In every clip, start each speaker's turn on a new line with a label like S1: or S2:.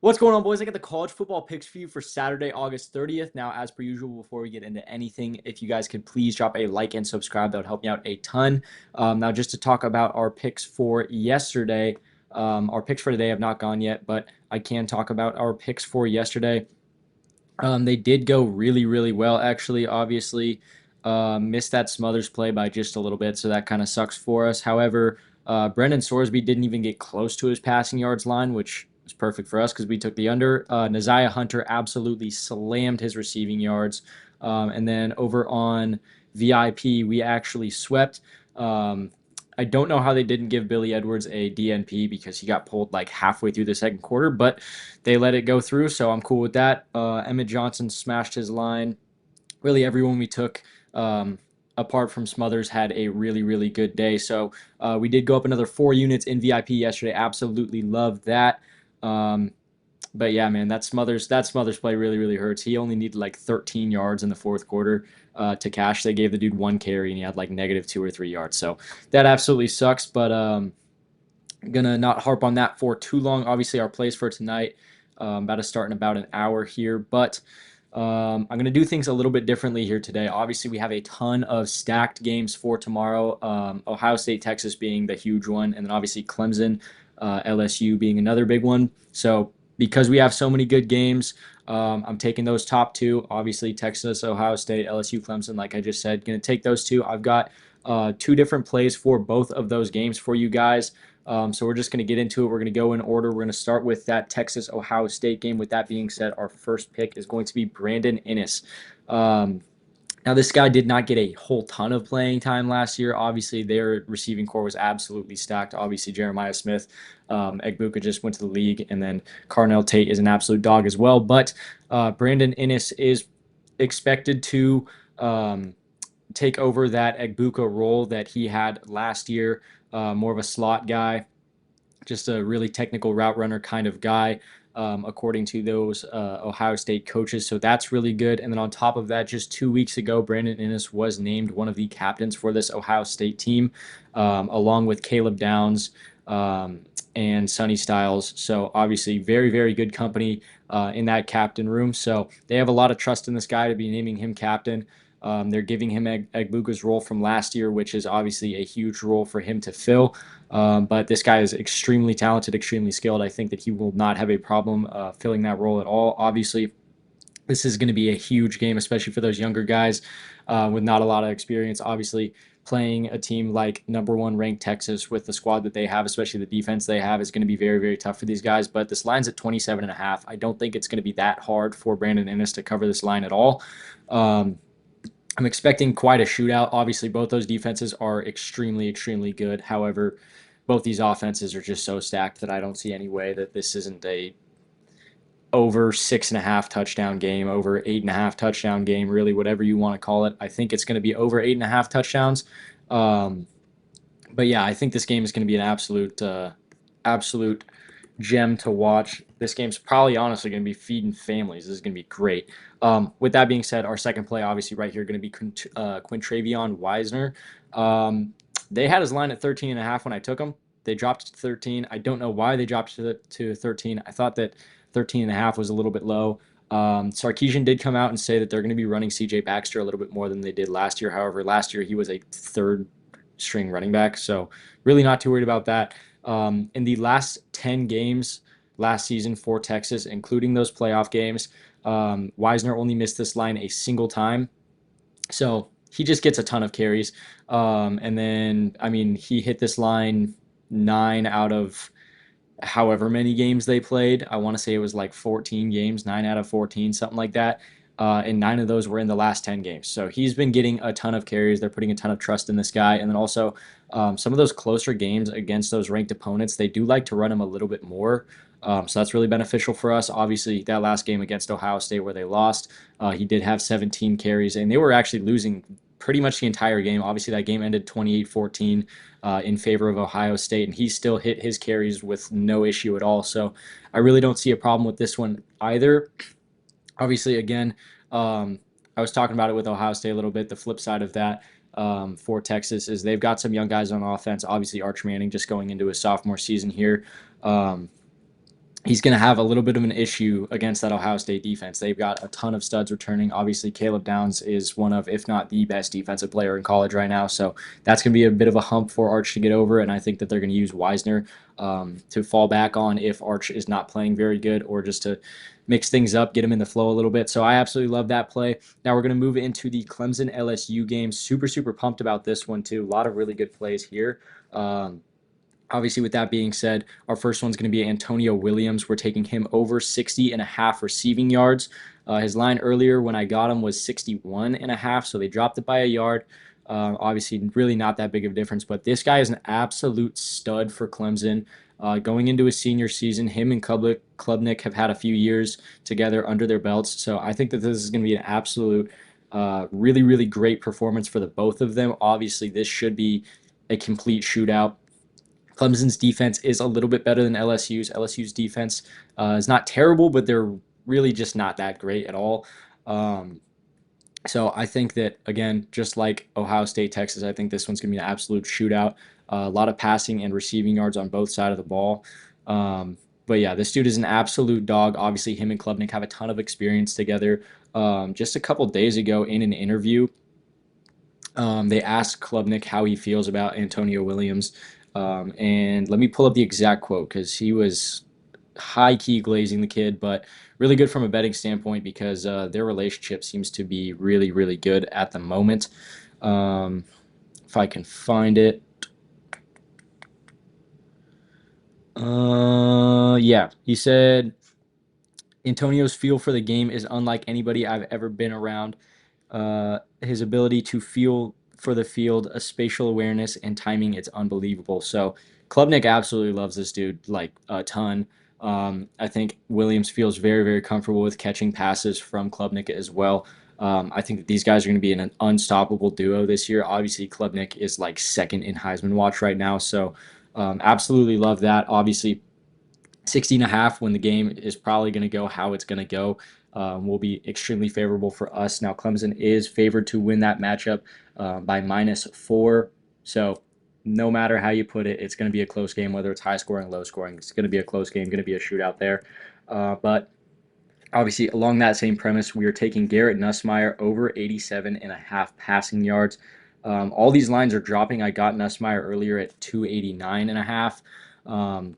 S1: What's going on, boys? I got the college football picks for you for Saturday, August 30th. Now, as per usual, before we get into anything, if you guys could please drop a like and subscribe, that would help me out a ton. Now, just to talk about our picks for yesterday, our picks for today have not gone yet, but I can talk about our picks for yesterday. They did go really, really well, actually. Obviously, missed that Smothers play by just a little bit, so that kind of sucks for us. However, Brendan Sorsby didn't even get close to his passing yards line, which was perfect for us because we took the under. Ncaa Hunter absolutely slammed his receiving yards. And then over on VIP, we actually swept. I don't know how they didn't give Billy Edwards a DNP because he got pulled like halfway through the second quarter, but they let it go through, so I'm cool with that. Emmett Johnson smashed his line. Really, everyone we took, apart from Smothers, had a really, really good day. So we did go up another 4 units in VIP yesterday. Absolutely loved that. But yeah, man, that Smothers play really, really hurts. He only needed like 13 yards in the fourth quarter to cash. They gave the dude 1 carry and he had like -2 or -3 yards. So that absolutely sucks. But gonna not harp on that for too long. Obviously, our plays for tonight about to start in about an hour here, but I'm gonna do things a little bit differently here today. Obviously, we have a ton of stacked games for tomorrow. Ohio State, Texas being the huge one, and then obviously Clemson, LSU being another big one. So because we have so many good games, I'm taking those top two. Obviously, Texas, Ohio State, LSU, Clemson. Like I just said, gonna take those two. I've got two different plays for both of those games for you guys. So we're just going to get into it. We're going to go in order. We're going to start with that Texas-Ohio State game. With that being said, our first pick is going to be Brandon Inniss. Now, this guy did not get a whole ton of playing time last year. Obviously, their receiving core was absolutely stacked. Obviously, Jeremiah Smith, Egbuka just went to the league, and then Carnell Tate is an absolute dog as well. But Brandon Inniss is expected to take over that Egbuka role that he had last year. More of a slot guy, just a really technical route runner kind of guy, according to those Ohio State coaches. So that's really good. And then on top of that, just 2 weeks ago, Brandon Inniss was named one of the captains for this Ohio State team, along with Caleb Downs and Sonny Styles. So obviously, very, very good company in that captain room. So they have a lot of trust in this guy to be naming him captain. They're giving him Egbuka's role from last year, which is obviously a huge role for him to fill. But this guy is extremely talented, extremely skilled. I think that he will not have a problem filling that role at all. Obviously, this is going to be a huge game, especially for those younger guys with not a lot of experience. Obviously, playing a team like #1 ranked Texas with the squad that they have, especially the defense they have, is going to be very, very tough for these guys. But this line's at 27.5. I don't think it's going to be that hard for Brandon Inniss to cover this line at all. I'm expecting quite a shootout. Obviously, both those defenses are extremely, extremely good. However, both these offenses are just so stacked that I don't see any way that this isn't a over 6.5 touchdown game, over 8.5 touchdown game, really, whatever you want to call it. I think it's going to be over 8.5 touchdowns. Um, but yeah, I think this game is going to be an absolute gem to watch. This game's probably honestly going to be feeding families. This is going to be great. With that being said, our second play, obviously, right here, going to be Quintravion Wisner. They had his line at 13.5 when I took him. They dropped it to 13. I don't know why they dropped it to 13. I thought that 13.5 was a little bit low. Sarkisian did come out and say that they're going to be running CJ Baxter a little bit more than they did last year. However, last year he was a third string running back, so really not too worried about that. In the last 10 games last season for Texas, including those playoff games, Wisner only missed this line a single time. So he just gets a ton of carries. And then, I mean, he hit this line 9 out of however many games they played. I want to say it was like 14 games, 9 out of 14, something like that. And 9 of those were in the last 10 games. So he's been getting a ton of carries. They're putting a ton of trust in this guy. And then also some of those closer games against those ranked opponents, they do like to run him a little bit more. So that's really beneficial for us. Obviously, that last game against Ohio State where they lost, he did have 17 carries, and they were actually losing pretty much the entire game. Obviously, that game ended 28-14 in favor of Ohio State, and he still hit his carries with no issue at all. So I really don't see a problem with this one either. Obviously, again, I was talking about it with Ohio State a little bit. The flip side of that for Texas is they've got some young guys on offense. Obviously, Arch Manning just going into his sophomore season here. he's going to have a little bit of an issue against that Ohio State defense. They've got a ton of studs returning. Obviously, Caleb Downs is one of, if not the best defensive player in college right now. So that's going to be a bit of a hump for Arch to get over. And I think that they're going to use Wisner to fall back on if Arch is not playing very good, or just to mix things up, get him in the flow a little bit. So I absolutely love that play. Now we're going to move into the Clemson LSU game. Super, super pumped about this one too. A lot of really good plays here. Obviously, with that being said, our first one's going to be Antonio Williams. We're taking him over 60.5 receiving yards. His line earlier when I got him was 61.5, so they dropped it by a yard. Obviously, really not that big of a difference, but this guy is an absolute stud for Clemson. Going into his senior season, him and Klubnik have had a few years together under their belts, so I think that this is going to be an absolute, really, really great performance for the both of them. Obviously, this should be a complete shootout. Clemson's defense is a little bit better than LSU's. LSU's defense is not terrible, but they're really just not that great at all. Um, so I think that, again, just like Ohio State, Texas, I think this one's going to be an absolute shootout. A lot of passing and receiving yards on both sides of the ball. But yeah, this dude is an absolute dog. Obviously, him and Klubnik have a ton of experience together. Just a couple days ago in an interview, they asked Klubnik how he feels about Antonio Williams. And let me pull up the exact quote because he was high key glazing the kid, but really good from a betting standpoint because their relationship seems to be really, really good at the moment. Um, if I can find it. Yeah, he said Antonio's feel for the game is unlike anybody I've ever been around. His ability to feel for the field, a spatial awareness and timing, it's unbelievable. So Klubnik absolutely loves this dude like a ton. I think Williams feels very, very comfortable with catching passes from Klubnik as well. I think that these guys are going to be an unstoppable duo this year. Obviously, Klubnik is like second in Heisman watch right now. So absolutely love that. Obviously, 60.5 when the game is probably going to go how it's going to go will be extremely favorable for us. Now, Clemson is favored to win that matchup by -4. So, no matter how you put it, it's going to be a close game, whether it's high scoring, low scoring. It's going to be a close game, going to be a shootout there. But obviously, along that same premise, we are taking Garrett Nussmeier over 87.5 passing yards. All these lines are dropping. I got Nussmeier earlier at 289.5.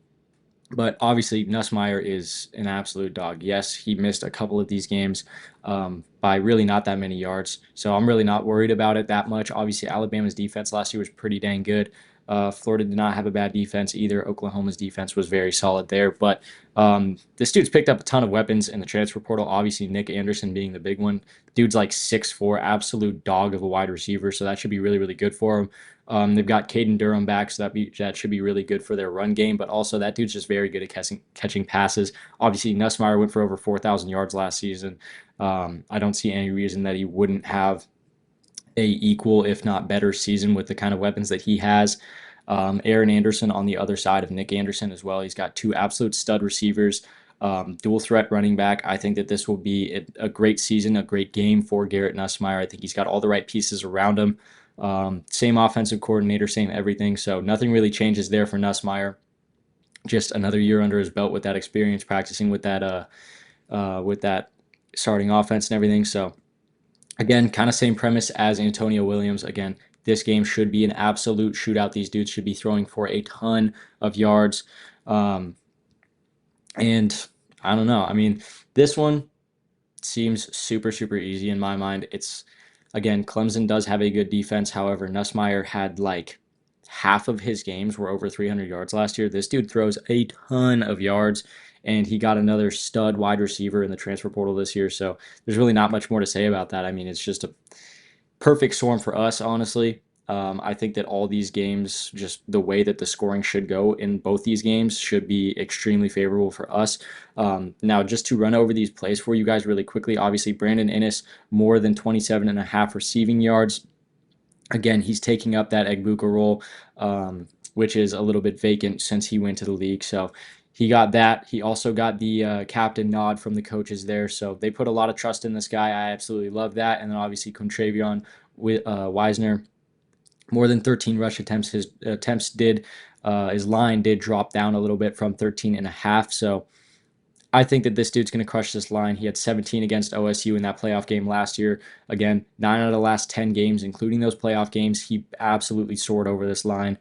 S1: But obviously, Nussmeier is an absolute dog. Yes, he missed a couple of these games by really not that many yards. So I'm really not worried about it that much. Obviously, Alabama's defense last year was pretty dang good. Florida did not have a bad defense either. Oklahoma's defense was very solid there. But this dude's picked up a ton of weapons in the transfer portal. Obviously, Nick Anderson being the big one. Dude's like 6'4", absolute dog of a wide receiver. So that should be really, really good for him. They've got Caden Durham back, so that should be really good for their run game. But also, that dude's just very good at catching passes. Obviously, Nussmeier went for over 4,000 yards last season. I don't see any reason that he wouldn't have a equal, if not better, season with the kind of weapons that he has. Aaron Anderson on the other side of Nick Anderson as well. He's got two absolute stud receivers, dual threat running back. I think that this will be a great season, a great game for Garrett Nussmeier. I think he's got all the right pieces around him. Same offensive coordinator, same everything. So nothing really changes there for Nussmeier. Just another year under his belt with that experience, practicing with that starting offense and everything. So again, kind of same premise as Antonio Williams. Again, this game should be an absolute shootout. These dudes should be throwing for a ton of yards. And I don't know. I mean, this one seems super, super easy in my mind. It's, again, Clemson does have a good defense. However, Nussmeier had like half of his games were over 300 yards last year. This dude throws a ton of yards, and he got another stud wide receiver in the transfer portal this year. So there's really not much more to say about that. I mean, it's just a perfect storm for us, honestly. I think that all these games, just the way that the scoring should go in both these games, should be extremely favorable for us. Now, just to run over these plays for you guys really quickly, obviously, Brandon Inniss, more than 27.5 receiving yards. Again, he's taking up that Egbuka role, which is a little bit vacant since he went to the league. So he got that. He also got the captain nod from the coaches there. So they put a lot of trust in this guy. I absolutely love that. And then obviously Contravion Wisner, more than 13 rush attempts. His line did drop down a little bit from 13.5. So I think that this dude's going to crush this line. He had 17 against OSU in that playoff game last year. Again, 9 out of the last 10 games, including those playoff games, he absolutely soared over this line.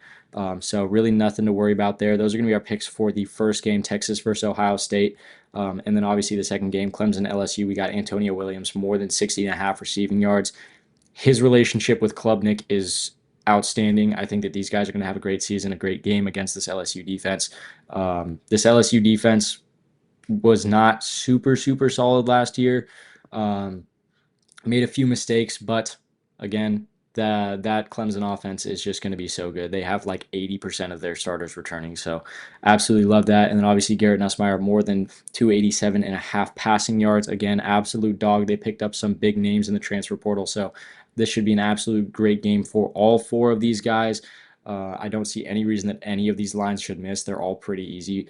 S1: So really nothing to worry about there. Those are going to be our picks for the first game, Texas versus Ohio State. And then obviously the second game, Clemson LSU, we got Antonio Williams, more than 60.5 receiving yards. His relationship with Klubnik is outstanding. I think that these guys are going to have a great season, a great game against this LSU defense. This LSU defense was not super solid last year. Um, Made a few mistakes, but again, that Clemson offense is just going to be so good. They have like 80% of their starters returning, so absolutely love that. And then obviously Garrett Nussmeier, more than 287.5 passing yards. Again, absolute dog. They picked up some big names in the transfer portal, so this should be an absolute great game for all four of these guys. I don't see any reason that any of these lines should miss. They're all pretty easy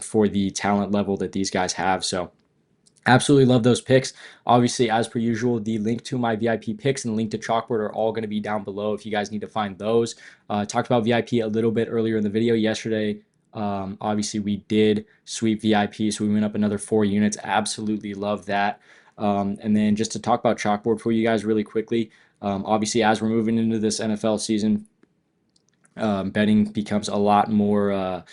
S1: for the talent level that these guys have. So absolutely love those picks. Obviously, as per usual, the link to my VIP picks and the link to Chalkboard are all going to be down below if you guys need to find those. Talked about VIP a little bit earlier in the video yesterday. Obviously, we did sweep VIP, so we went up another 4 units. Absolutely love that. And then just to talk about Chalkboard for you guys really quickly, obviously, as we're moving into this NFL season, betting becomes a lot more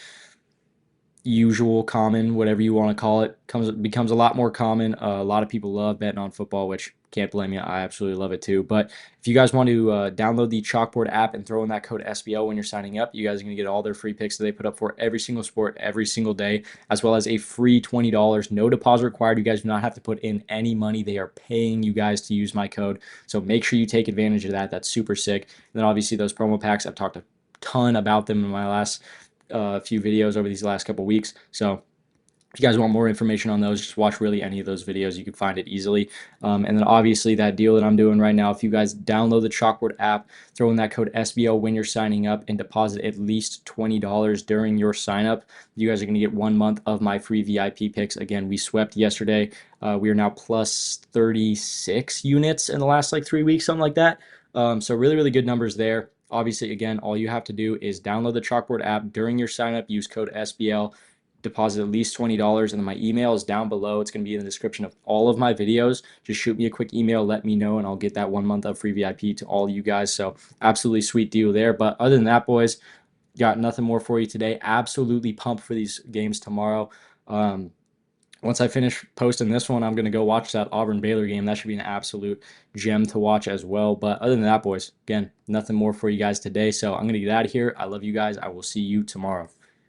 S1: usual, common, whatever you want to call it, becomes a lot more common. A lot of people love betting on football, which can't blame you. I absolutely love it too. But if you guys want to download the Chalkboard app and throw in that code SBL when you're signing up, you guys are going to get all their free picks that they put up for every single sport every single day, as well as a free $20. No deposit required. You guys do not have to put in any money. They are paying you guys to use my code. So make sure you take advantage of that. That's super sick. And then obviously those promo packs, I've talked a ton about them in my last few videos over these last couple weeks. So if you guys want more information on those, just watch really any of those videos. You can find it easily. And then obviously that deal that I'm doing right now, if you guys download the Chalkboard app, throw in that code SBL when you're signing up and deposit at least $20 during your sign up, you guys are going to get 1 month of my free VIP picks. Again, we swept yesterday. We are now plus 36 units in the last like 3 weeks, something like that. So really good numbers there. Obviously, again, all you have to do is download the Chalkboard app during your sign up, use code SBL, deposit at least $20, and then my email is down below. It's going to be in the description of all of my videos. Just shoot me a quick email, let me know, and I'll get that 1 month of free VIP to all of you guys. So absolutely sweet deal there. But other than that, boys, got nothing more for you today. Absolutely pumped for these games tomorrow. Once I finish posting this one, I'm going to go watch that Auburn-Baylor game. That should be an absolute gem to watch as well. But other than that, boys, again, nothing more for you guys today. So I'm going to get out of here. I love you guys. I will see you tomorrow.